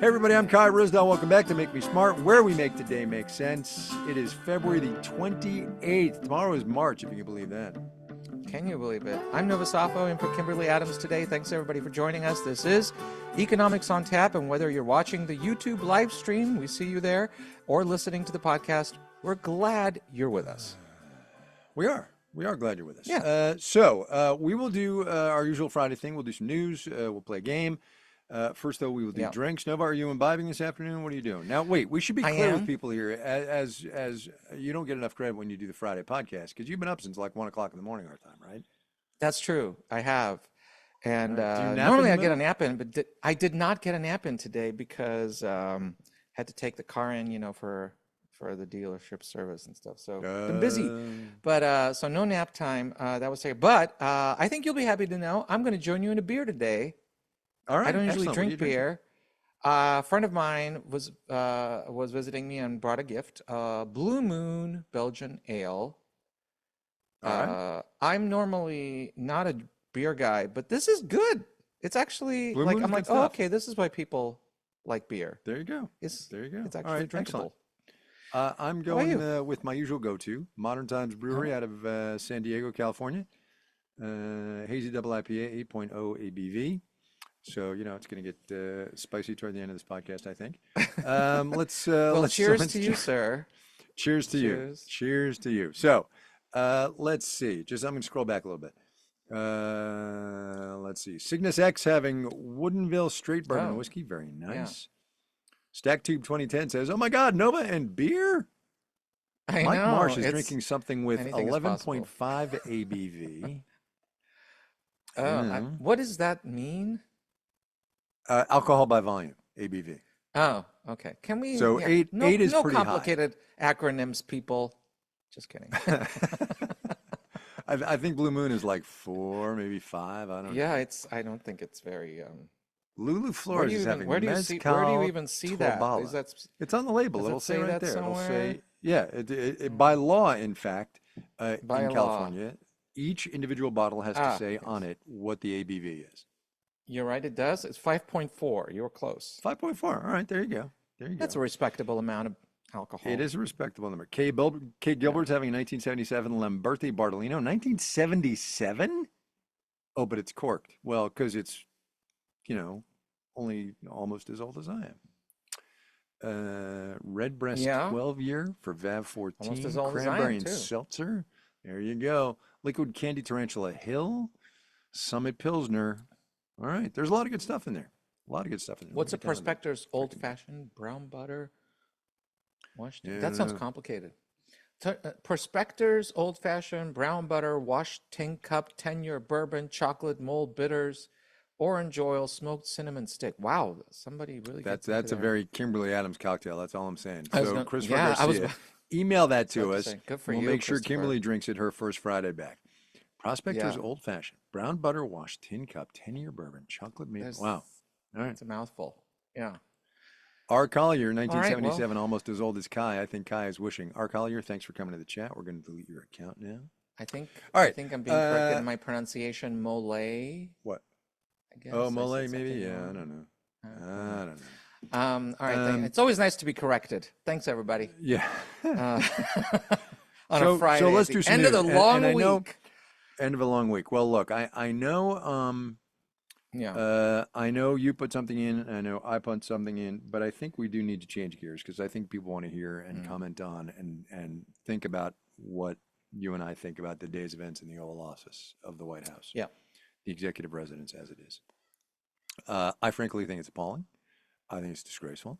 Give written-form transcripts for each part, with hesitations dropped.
Hey everybody, I'm Kai Ryssdal. Welcome back to Make Me Smart, where we make today make sense. It is February the 28th. Tomorrow is March, if you can believe that. Can you believe it? I'm Nova Safo in for Kimberly Adams today. Thanks everybody for joining us. This is Economics on Tap, and whether you're watching the YouTube live stream, we see you there, or listening to the podcast, we're glad you're with us. We are. We are glad you're with us. Yeah. So we will do our usual Friday thing. We'll do some news. We'll play a game. First, though, we will do drinks. Nova, are you imbibing this afternoon? What are you doing? Now, wait, we should be clear with people here, as you don't get enough credit when you do the Friday podcast, because you've been up since like 1 o'clock in the morning our time, right? That's true. I have. And normally I get a nap in, but I did not get a nap in today because had to take the car in, for the dealership service and stuff. So been busy. But so no nap time. That was taken. But I think you'll be happy to know I'm going to join you in a beer today. All right. I don't usually drink beer. A friend of mine was visiting me and brought a gift. Blue Moon Belgian Ale. I'm normally not a beer guy, but this is good. It's actually I'm like, oh, okay, this is why people like beer. There you go. It's actually Excellent. drinkable. I'm going with my usual go-to, Modern Times Brewery out of San Diego, California. Hazy Double IPA, 8.0 ABV. So, it's going to get spicy toward the end of this podcast, I think. Let's cheers to you, sir. Cheers to you. Cheers to you. So, let's see. I'm going to scroll back a little bit. Let's see. Cygnus X having Woodinville Straight Bourbon Whiskey. Very nice. Yeah. StackTube 2010 says, oh my God, Nova and beer? Mike Marsh is drinking something with 11.5 ABV. What does that mean? Alcohol by volume, ABV. Oh, okay. Can we? So eight is no pretty complicated acronyms, people. Just kidding. I think Blue Moon is like 4, maybe 5. I don't know. Yeah, I don't think it's very. Lulu Flores is having where do you even see that? It's on the label. It'll say right there. Somewhere? It'll say, by law, in fact, in California, each individual bottle has to say on it what the ABV is. You're right, it does. It's 5.4. You were close. 5.4. All right, there you go. That's a respectable amount of alcohol. It is a respectable number. Kate Gilbert's having a 1977 Lamberti Bartolino. 1977? Oh, but it's corked. Well, because it's, only almost as old as I am. Redbreast 12-year for VAV 14. Almost as old Cranberry as I am, and too. Seltzer. There you go. Liquid Candy Tarantula Hill. Summit Pilsner. All right. There's a lot of good stuff in there. What's a Prospector's old-fashioned brown butter? Washed. That sounds complicated. Prospector's old-fashioned brown butter, washed tin cup, 10-year bourbon, chocolate mold bitters, orange oil, smoked cinnamon stick. Wow, somebody really. That's a very Kimberly Adams cocktail. That's all I'm saying. So Christopher Garcia, email that to us. Good for we'll you, make sure Kimberly drinks it her first Friday back. Prospector's Old Fashioned, brown butter, washed tin cup, 10-year bourbon, chocolate maple. Wow. All right. It's a mouthful. Yeah. R. Collier, 1977, almost as old as Kai. I think Kai is wishing. R. Collier, thanks for coming to the chat. We're going to delete your account now. I think I'm being corrected in my pronunciation. Mole. What? I guess. Oh, mole, maybe? Yeah, I don't know. All right. It's always nice to be corrected. Thanks, everybody. Yeah. On a Friday. So let's do some end news. of the long week. End of a long week. Well, look, I know. I know you put something in. I know I put something in. But I think we do need to change gears because I think people want to hear and comment on and think about what you and I think about the day's events in the Oval Office of the White House. Yeah. The executive residence as it is. I frankly think it's appalling. I think it's disgraceful.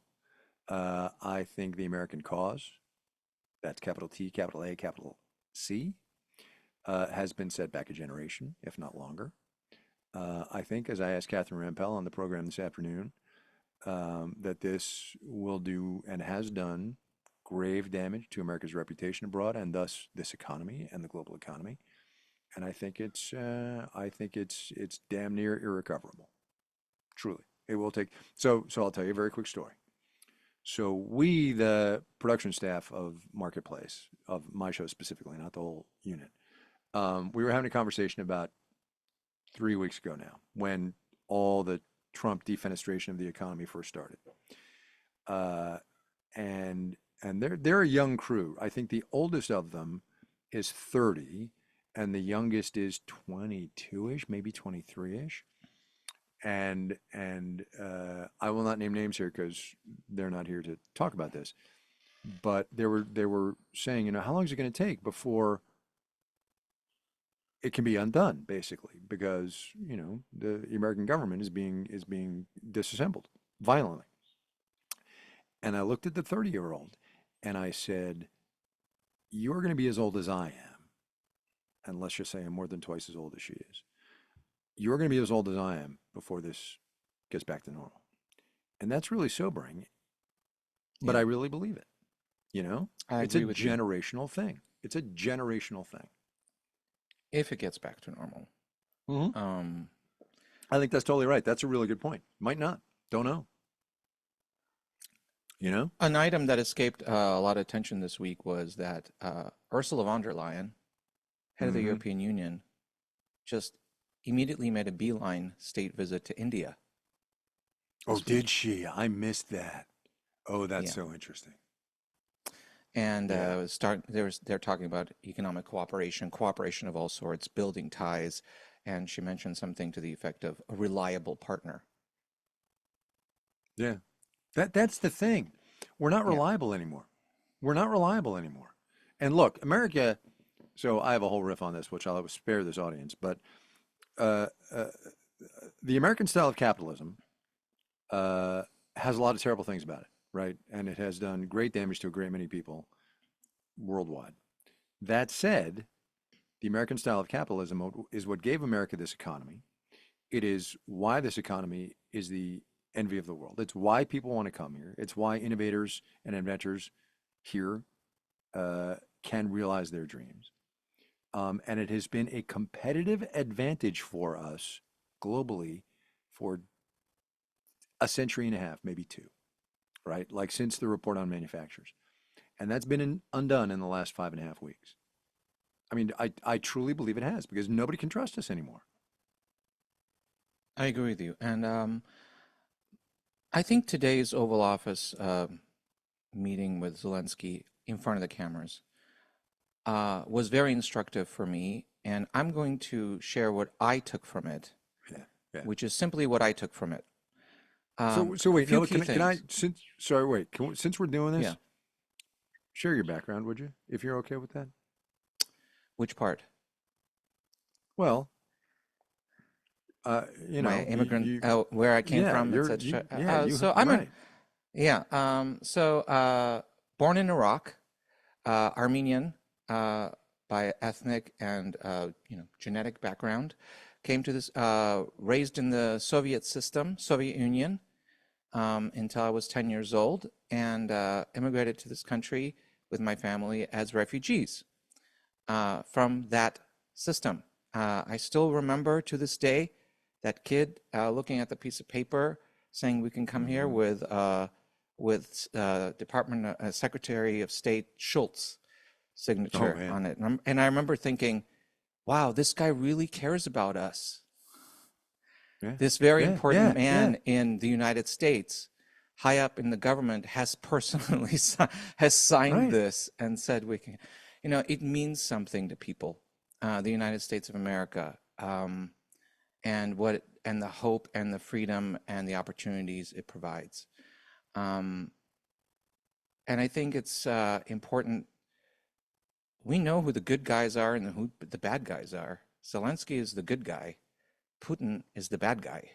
I think the American cause, that's capital T, capital A, capital C, has been set back a generation, if not longer. I think, as I asked Catherine Rampell on the program this afternoon, that this will do and has done grave damage to America's reputation abroad and thus this economy and the global economy. And I think it's damn near irrecoverable. Truly, it will take. So I'll tell you a very quick story. So we, the production staff of Marketplace, of my show specifically, not the whole unit, we were having a conversation about 3 weeks ago now, when all the Trump defenestration of the economy first started. Uh, and they're a young crew. I think the oldest of them is 30, and the youngest is 22-ish, maybe 23-ish. And I will not name names here because they're not here to talk about this. But they were saying, how long is it going to take before it can be undone, basically, because the American government is being disassembled violently. And I looked at the 30-year-old and I said, "You're going to be as old as I am, and let's just say I'm more than twice as old as she is. You're going to be as old as I am before this gets back to normal." And that's really sobering, but Yeah, I really believe it. I It's a agree with you. generational thing. It's a generational thing. If it gets back to normal. Hmm. Um, I think that's totally right. That's a really good point. Might not. Don't know. You know? an item that escaped a lot of attention this week was that Ursula von der Leyen, head of the Hmm. European Union, just immediately made a beeline state visit to India Oh, this did week. she? I missed that. Oh, that's Yeah. so interesting. And Yeah. they're talking about economic cooperation of all sorts, building ties, and she mentioned something to the effect of a reliable partner. Yeah. That's the thing. We're not Yeah. reliable anymore. We're not reliable anymore. And look, America, so I have a whole riff on this, which I'll spare this audience, but uh, uh, the American style of capitalism uh, has a lot of terrible things about it, right? And it has done great damage to a great many people worldwide. That said, the American style of capitalism is what gave America this economy. It is why this economy is the envy of the world. It's why people want to come here. It's why innovators and inventors here can realize their dreams. And it has been a competitive advantage for us globally for a century and a half, maybe two, right? Like since the report on manufacturers. And that's been undone in the last 5.5 weeks. I mean, I truly believe it has because nobody can trust us anymore. I agree with you. And I think today's Oval Office meeting with Zelensky in front of the cameras was very instructive for me. And I'm going to share what I took from it, Yeah, yeah. which is simply what I took from it. So A wait, few no, key can I things. sorry, wait, since we're doing Yeah. this, share your background, would you, if you're okay with that? Which part? Well, My immigrant, you, where I came yeah, from, etc. So I'm a right. Yeah. Born in Iraq, Armenian by ethnic and genetic background, came to this, raised in the Soviet system, Soviet Union, until I was 10 years old, and immigrated to this country with my family as refugees from that system. I still remember to this day that kid looking at the piece of paper saying we can come here Hmm. with Department Secretary of State Schultz Oh signature man. on it. And I remember thinking, wow, this guy really cares about us. Yeah, This very yeah, important yeah, yeah. man in the United States, high up in the government, has personally has signed Right. this and said we can, it means something to people, the United States of America, and the hope and the freedom and the opportunities it provides. Um, and I think it's important. We know who the good guys are and who the bad guys are. Zelensky is the good guy. Putin is the bad guy.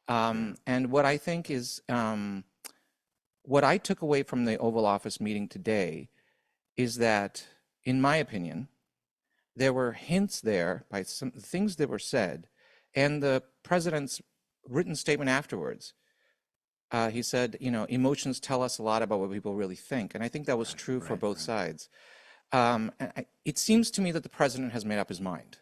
Yeah. And what I think is what I took away from the Oval Office meeting today is that, in my opinion, there were hints there by some things that were said, and the president's written statement afterwards. He said, emotions tell us a lot about what people really think. And I think that was Right, true for right, both right. sides. It seems to me that the president has made up his mind.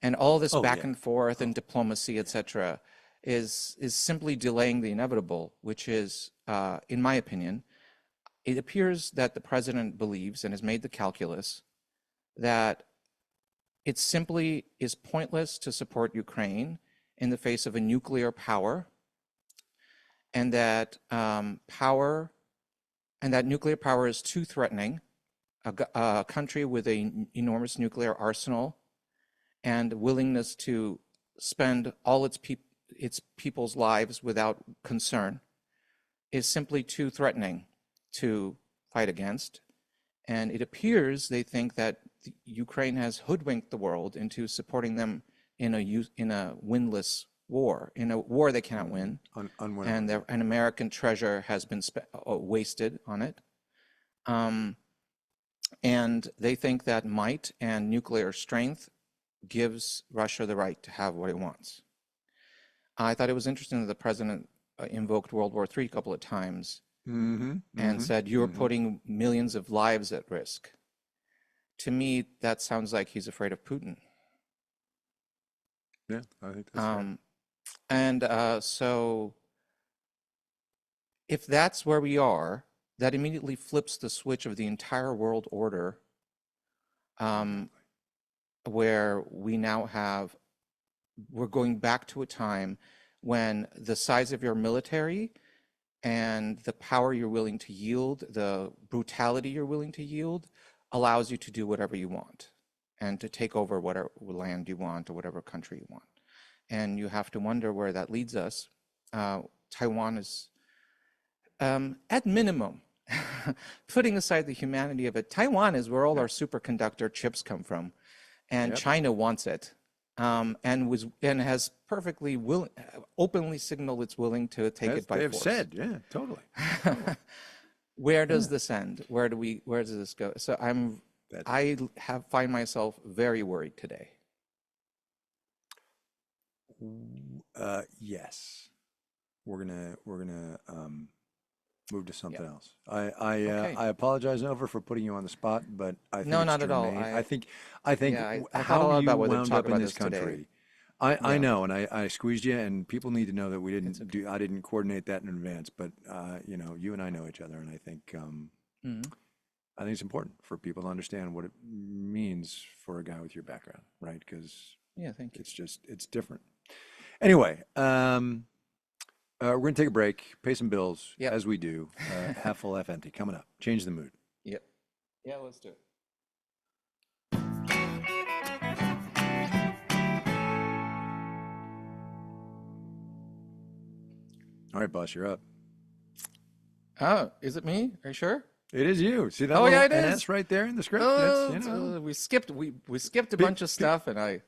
And all this Oh back yeah. and forth and Oh diplomacy, yeah. etc., is simply delaying the inevitable, which is, in my opinion, it appears that the president believes and has made the calculus that it simply is pointless to support Ukraine in the face of a nuclear power, and that nuclear power is too threatening. A country with an enormous nuclear arsenal and willingness to spend all its people's lives without concern is simply too threatening to fight against. And it appears they think that Ukraine has hoodwinked the world into supporting them in a winless war, in a war they cannot win, and an American treasure has been wasted on it. And they think that might and nuclear strength gives Russia the right to have what it wants. I thought it was interesting that the president invoked World War III a couple of times and said, you're putting millions of lives at risk. To me, that sounds like he's afraid of Putin. Yeah, I think that's right. And so if that's where we are, that immediately flips the switch of the entire world order, where we're going back to a time when the size of your military and the power you're willing to yield, the brutality you're willing to yield, allows you to do whatever you want and to take over whatever land you want or whatever country you want. And you have to wonder where that leads us. Taiwan is, at minimum, putting aside the humanity of it, Taiwan is where all our superconductor chips come from, and China wants it, and has perfectly openly signaled it's willing to take it by force. They've said, yeah, totally. Where does this end? Where does this go? So I find myself very worried today. Yes, we're gonna move to something else. I Okay. I apologize, Nova, for putting you on the spot, but I think No, it's not at all. germane. I think I thought a how lot you about whether to wound talk up in about this this today. country. I Yeah. know, and I squeezed you, and people need to know that we It's didn't okay. I didn't coordinate that in advance, but you and I know each other, and I think Mhm. I think it's important for people to understand what it means for a guy with your background, right? Because Yeah, thank you. it's different. Anyway, we're gonna take a break, pay some bills, Yep. as we do. Half full, half empty. Coming up. Change the mood. Yep. Yeah, let's do it. All right, boss, you're up. Oh, is it me? Are you sure? It is you. See that Oh, little yeah, it is. NS right there in the script? Oh, That's, we skipped a Pe- bunch of stuff, and I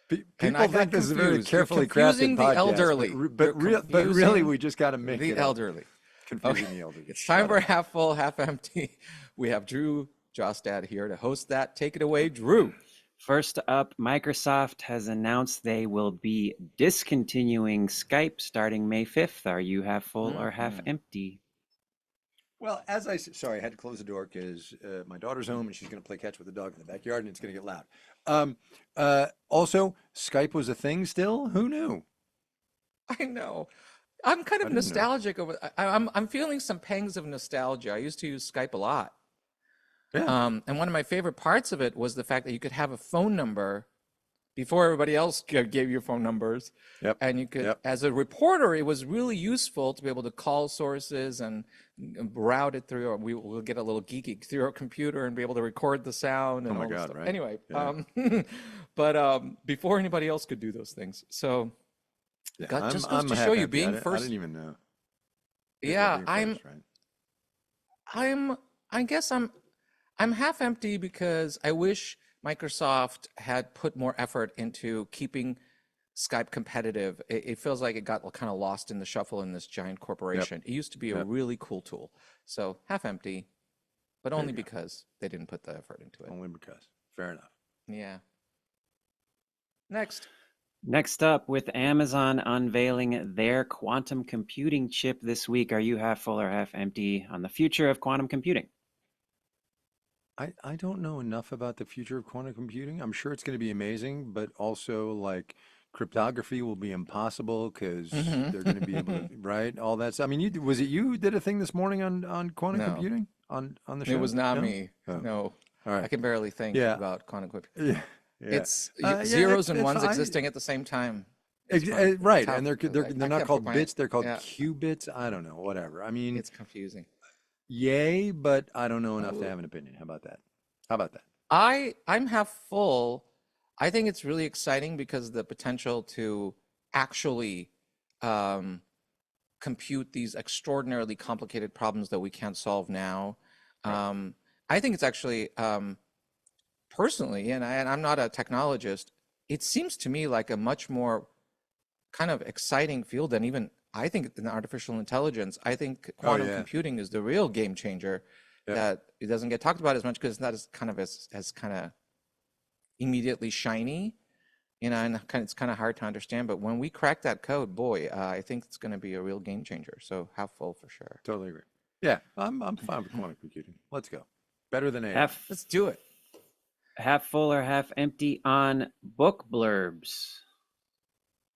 people got think this is a very confused. You're carefully confusing crafted the podcast, elderly. You're but really, confusing we just got to make the it up. elderly. Confusing Okay, the elderly. it's Shut time for up. half full, half empty. We have Drew Jostad here to host that. Take it away, Drew. First up, Microsoft has announced they will be discontinuing Skype starting May 5th. Are you half full or half empty? Well, sorry, I had to close the door because my daughter's home and she's going to play catch with the dog in the backyard and it's going to get loud. Also, Skype was a thing still? Who knew? I know. I'm kind I of didn't know. nostalgic over. I'm feeling some pangs of nostalgia. I used to use Skype a lot. Yeah. And one of my favorite parts of it was the fact that you could have a phone number before everybody else gave you phone numbers. Yep. And you could, Yep. as a reporter, it was really useful to be able to call sources and route it through, or we'll get a little geeky, through our computer and be able to record the sound and Oh my all this God, stuff. right. Anyway, Yeah. but before anybody else could do those things. So Yeah, just I'm goes to half show you empty. being I first. didn't even know. Yeah, Being first, right? I guess I'm half empty because I wish Microsoft had put more effort into keeping Skype competitive. It feels like it got kind of lost in the shuffle in this giant corporation. It used to be a Yep. really cool tool. So half empty, but There only you go. because they didn't put the effort into it. Only because. Fair enough. Yeah. Next. Next up, with Amazon unveiling their quantum computing chip this week, are you half full or half empty on the future of quantum computing? I don't know enough about the future of quantum computing. I'm sure it's going to be amazing, but also like cryptography will be impossible because they're going to be able to, right? All that stuff. I mean, was it you who did a thing this morning on quantum No. computing on the show? It was not No? me. Oh. No. All I right. can barely think Yeah. about quantum computing. Yeah. Yeah. It's Yeah, zeros and it's ones fine. existing at the same time. Right, tough. and they're I not can't called put my, bits, they're called yeah, qubits. I don't know, whatever. I mean, it's confusing. yay, but I don't know enough to Oh, have an opinion. How about that? How about that? I'm half full. I think it's really exciting because the potential to actually um, compute these extraordinarily complicated problems that we can't solve now. Right. I think it's actually personally, and I'm not a technologist, it seems to me like a much more kind of exciting field than even I think in artificial intelligence. I think Oh quantum yeah. computing is the real game changer Yep. that it doesn't get talked about as much because it's not as kind of immediately shiny, and it's kind of hard to understand. But when we crack that code, boy, I think it's going to be a real game changer. So half full for sure. Totally agree. Yeah, I'm fine with quantum computing. Let's go. Better than AI. Half Let's do it. half full or half empty on book blurbs?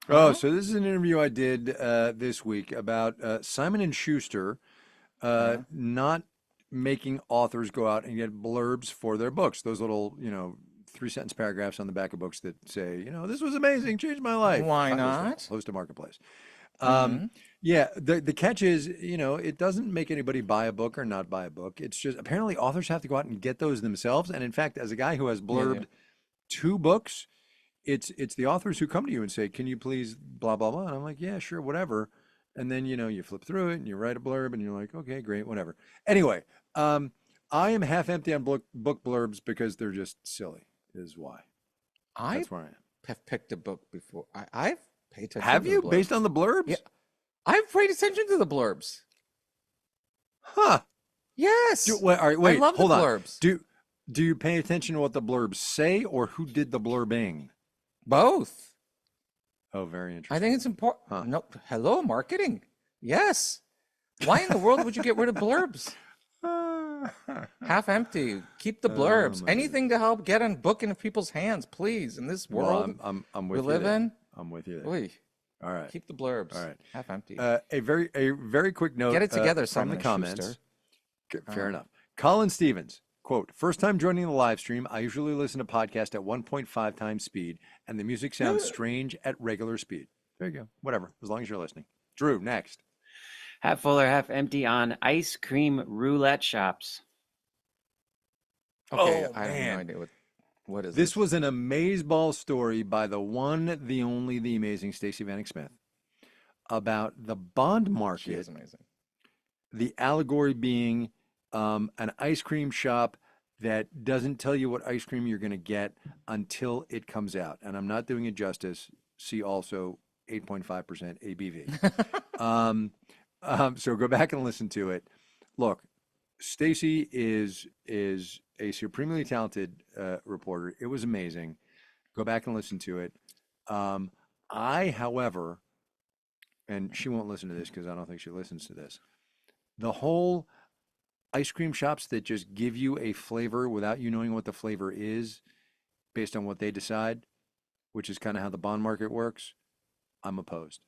Oh, Huh? so this is an interview I did this week about Simon and Schuster Huh? not making authors go out and get blurbs for their books. Those little, 3 sentence paragraphs on the back of books that say, this was amazing, changed my life. Why Host, not? host a marketplace. Hmm. Yeah, the catch is, it doesn't make anybody buy a book or not buy a book. It's just apparently authors have to go out and get those themselves. And in fact, as a guy who has Yeah, yeah. blurbed 2 books, it's the authors who come to you and say, "Can you please blah blah blah?" And I'm like, "Yeah, sure, whatever." And then you flip through it and you write a blurb and you're like, "Okay, great, whatever." Anyway, I am half empty on book blurbs because they're just silly. Is why. I That's where I am. have picked a book before. I've paid attention Have to the you based on blurbs. the Yeah, blurbs? I've paid attention to the blurbs. Huh? Yes, Wait, all right, I wait, love the hold on. blurbs. Do you pay attention to what the blurbs say or who did the blurbing? Both. Oh, very I interesting. think it's important. Huh. No, hello, marketing. Yes. Why in the world would you get rid of blurbs? Half empty. Keep the Oh blurbs. my goodness. Anything to help get a book into people's hands, please. In this Well, world I'm we with you live there. in, I'm with you there. oy, All right. keep the blurbs. All right. Half empty. A very quick note Get it together, from Simon the and Schuster. comments. Fair Uh, enough. Colin Stevens, quote, first time joining the live stream, I usually listen to podcast at 1.5 times speed, and the music sounds strange at regular speed. There you go. Whatever, as long as you're listening. Drew, next. Half full or half empty on ice cream roulette shops? Okay, Oh, I have no man. idea what is This this. was an amazeballs story by the one, the only, the amazing Stacey Vanek Smith about the bond She market, is amazing. the allegory being an ice cream shop that doesn't tell you what ice cream you're going to get until it comes out. And I'm not doing it justice. See also 8.5% ABV. So go back and listen to it. Look, Stacey is a supremely talented reporter. It was amazing. Go back and listen to it. However, and she won't listen to this because I don't think she listens to this. The whole ice cream shops that just give you a flavor without you knowing what the flavor is based on what they decide, which is kind of how the bond market works, I'm opposed.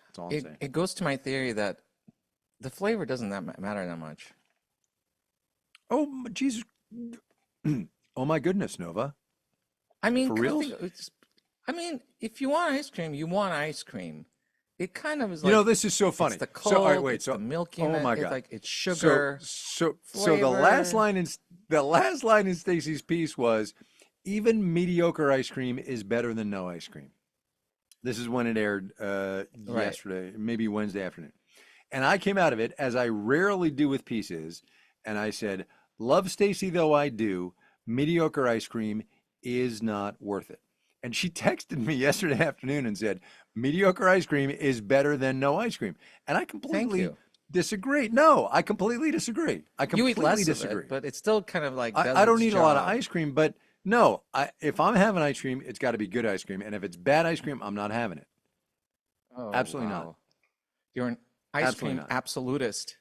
That's all I'm saying. It goes to my theory that the flavor doesn't matter that much. Oh, Jesus. Oh, my goodness, Nova. I mean, For reals? I mean, if you want ice cream, you want ice cream. It kind of is You know, like this is so funny. it's the So, all right, cold, wait. it's So, the milk oh in my it, it's God. like it's So, sugar, so the last flavor. line in Stacey's piece was, even mediocre ice cream is better than no ice cream. This is when it aired Right. yesterday, maybe Wednesday afternoon. And I came out of it, as I rarely do with pieces, and I said, love Stacey though I do, mediocre ice cream is not worth it. And she texted me yesterday afternoon and said, mediocre ice cream is better than no ice cream. And I Thank completely you. disagree. No, I completely disagree. I You eat completely less of disagree. it, but it still kind of like does I don't its eat a lot of job. ice cream, but no, if I'm having ice cream, it's got to be good ice cream. And if it's bad ice cream, I'm not having it. Oh, Absolutely not. wow. You're an ice Absolutely cream not. absolutist.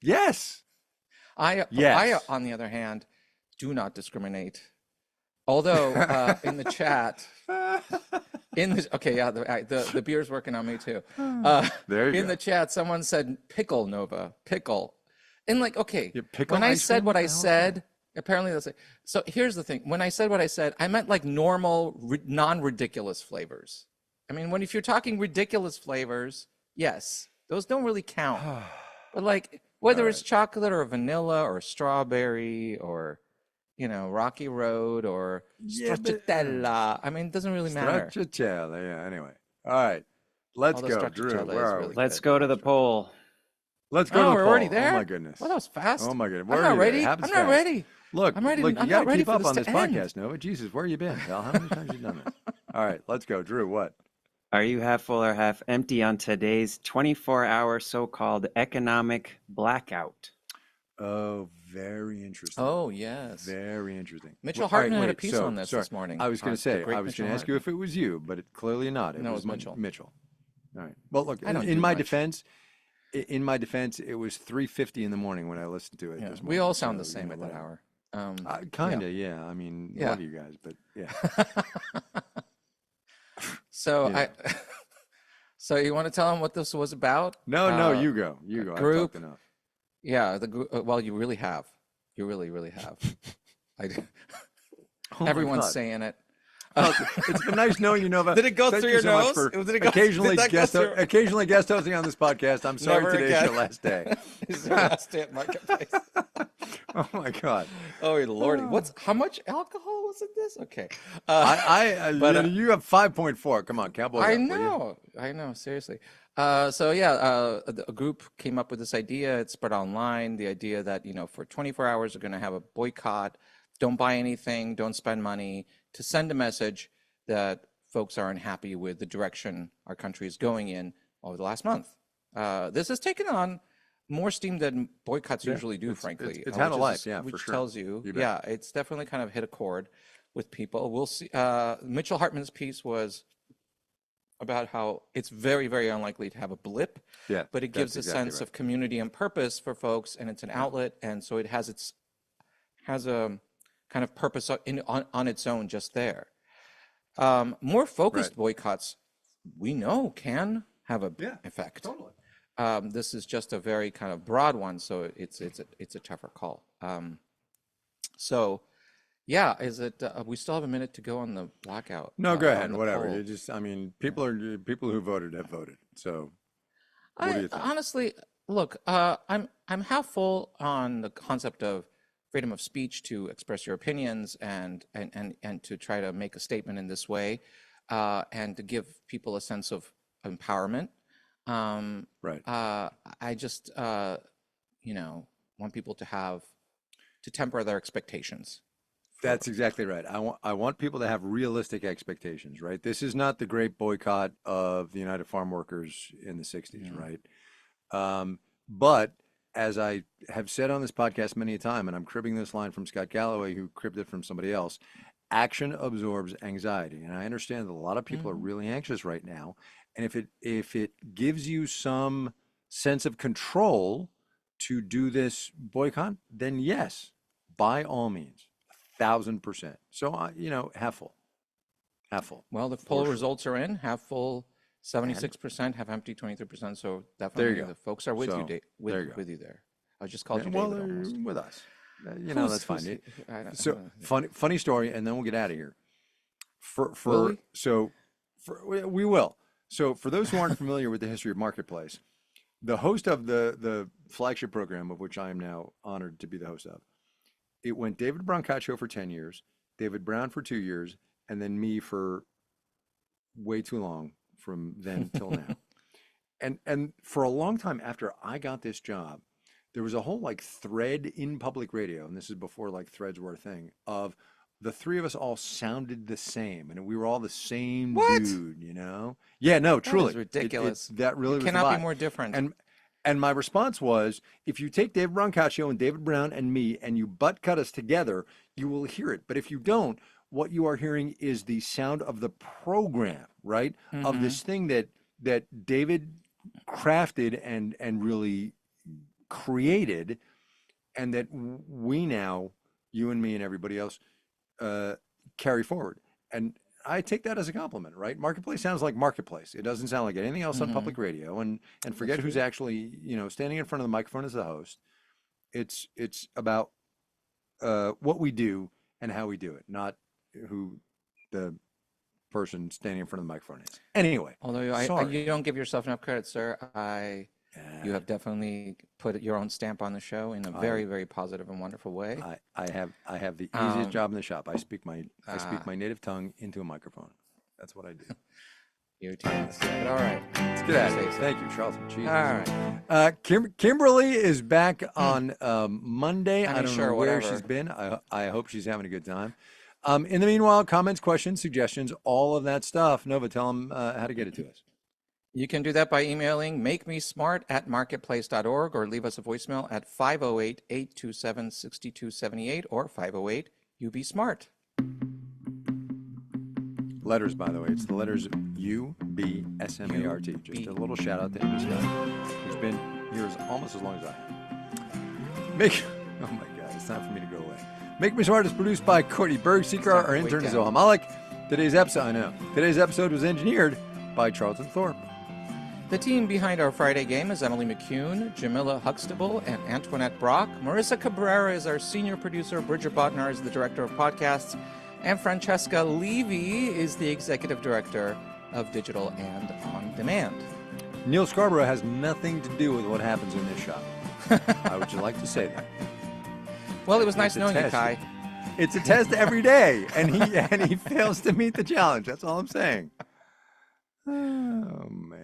Yes. I, Yes. on the other hand, do not discriminate. Although in the chat, okay, yeah, the beer's working on me too. There you In go. the chat, someone said pickle Nova, pickle, and like, okay, You pickle when I ice said cream? what What I the hell is said, that? Apparently that's it. So here's the thing. When I said what I said, I meant like normal, non-ridiculous flavors. I mean, if you're talking ridiculous flavors, yes, those don't really count. But like whether it's chocolate or vanilla or strawberry or, Rocky Road or Yeah, but stracciatella, I mean, it doesn't really matter. Stracciatella, yeah. Anyway, all right, let's Although go, Drew. stracciatella Where is are really we? Let's good. go to the poll. Let's go Oh, to the we're poll. already Oh there? my goodness. Well, that was fast. Oh my goodness. I'm We're not already there. ready. It happens I'm not fast. ready. Look, I'm ready. look, you I'm got not to ready keep for up this on to this end. podcast, Nova. Jesus, where you been, pal? How many times you done this? All right, let's go, Drew. What? Are you half full or half empty on today's 24-hour so-called economic blackout? Oh, very interesting. Oh, yes. Very interesting. Mitchell All right, Hartman had a wait, piece so, on this sorry. morning. I was going The to say, great I was Mitchell going to ask you if Hartman. it was you, but clearly not. It No, it was was Mitchell. Mitchell. All right. Well, look, I don't in do my much. defense, it was 3:50 in the morning when I listened to it Yeah, this morning. we all sound the so, same at that whatever. hour. Kind of, yeah. I mean, Yeah. love you guys, but yeah. So You know. so you want to tell them what this was about? No, you go. You go. I've group. talked enough. Yeah, well, you really have. You really, really have. I, Oh my everyone's God. saying it. Well, it's been nice knowing you, Nova. Did it go Thank through you your so much nose? for Did it go- occasionally did that go guest through- occasionally guest hosting on this podcast. I'm sorry Never today's again. your last day. It's your last day at Marketplace. Oh my God. Oh, Lordy. How much alcohol was in this? Okay. But you have 5.4. Come on, cowboy. I up, will you? I know, seriously. A group came up with this idea. It spread online. The idea that, for 24 hours, we're going to have a boycott. Don't buy anything. Don't spend money, to send a message that folks are unhappy with the direction our country is going in over the last month. This has taken on more steam than boycotts usually do, frankly. it's had a which life, is- yeah, for which sure. tells you, You bet. yeah, it's definitely kind of hit a chord with people. We'll see. Mitchell Hartman's piece was about how it's very, very unlikely to have a blip, Yeah, but it gives that's a exactly sense right. of community and purpose for folks, and it's an outlet, and so it has a kind of purpose on its own just there. More focused boycotts, we know, can have a effect. Totally. This is just a very kind of broad one, so it's a tougher call. Yeah, we still have a minute to go on the blackout. No, go on ahead. the Whatever. poll. You just, I mean, people who voted have voted. So, what do you think? Honestly, look, I'm half full on the concept of freedom of speech to express your opinions and to try to make a statement in this way, and to give people a sense of empowerment. Right. I just want people to temper their expectations. That's exactly right. I want people to have realistic expectations, right? This is not the great boycott of the United Farm Workers in the 60s, right? But as I have said on this podcast many a time, and I'm cribbing this line from Scott Galloway, who cribbed it from somebody else, action absorbs anxiety. And I understand that a lot of people are really anxious right now. And if it gives you some sense of control to do this boycott, then yes, by all means. 1,000%. So, half full. Half full. Well, the poll results are in. Half full, 76%. Half empty, 23%. So definitely, go. the folks are with So, you, there you go. with you there. I just called you Well, David they're almost. with us. Who's- That's fine. who's- I don't- So funny story, and then we'll get out of here. Will we? We will. So for those who aren't familiar with the history of Marketplace, the host of the flagship program, of which I am now honored to be the host of, it went David Brancaccio for 10 years, David Brown for 2 years, and then me for way too long from then till now. And for a long time after I got this job, there was a whole thread in public radio, and this is before threads were a thing, of the three of us all sounded the same, and we were all the same What? dude, Yeah, no, truly. That is ridiculous. That really was the Cannot be vibe. more different. And my response was, if you take David Brancaccio and David Brown and me and you butt cut us together, you will hear it. But if you don't, what you are hearing is the sound of the program, right? Of this thing that David crafted and really created, and that we now, you and me and everybody else, carry forward. And I take that as a compliment, right? Marketplace sounds like Marketplace. It doesn't sound like anything else on public radio. And forget who's actually, standing in front of the microphone as the host. It's about what we do and how we do it, not who the person standing in front of the microphone is. Anyway, Although you don't give yourself enough credit, sir. You have definitely put your own stamp on the show in a very, very positive and wonderful way. I have the easiest job in the shop. I speak my native tongue into a microphone. That's what I do. You too. But all right. Let's get at it. Thank you, Charlton. Jesus. All right. Kimberly is back on Monday. I don't know where whatever. she's been. I hope she's having a good time. In the meanwhile, comments, questions, suggestions, all of that stuff. Nova, tell them how to get it to us. You can do that by emailing makemesmart@marketplace.org or leave us a voicemail at 508-827-6278 or 508-UB-SMART. Letters, by the way. It's the letters UBSMART. Just a little shout out to Amy Scott, who's been here almost as long as I have. Oh my God, it's time for me to go away. Make Me Smart is produced by Courtney Bergseeker. Our intern is Zohar Malik. Today's episode was engineered by Charlton Thorpe. The team behind our Friday game is Emily McCune, Jamila Huxtable, and Antoinette Brock. Marissa Cabrera is our senior producer. Bridget Botnar is the director of podcasts. And Francesca Levy is the executive director of digital and on demand. Neil Scarborough has nothing to do with what happens in this shop. I would like to say that. Well, it was nice knowing you, Kai. It's a test every day, and he fails to meet the challenge. That's all I'm saying. Oh man.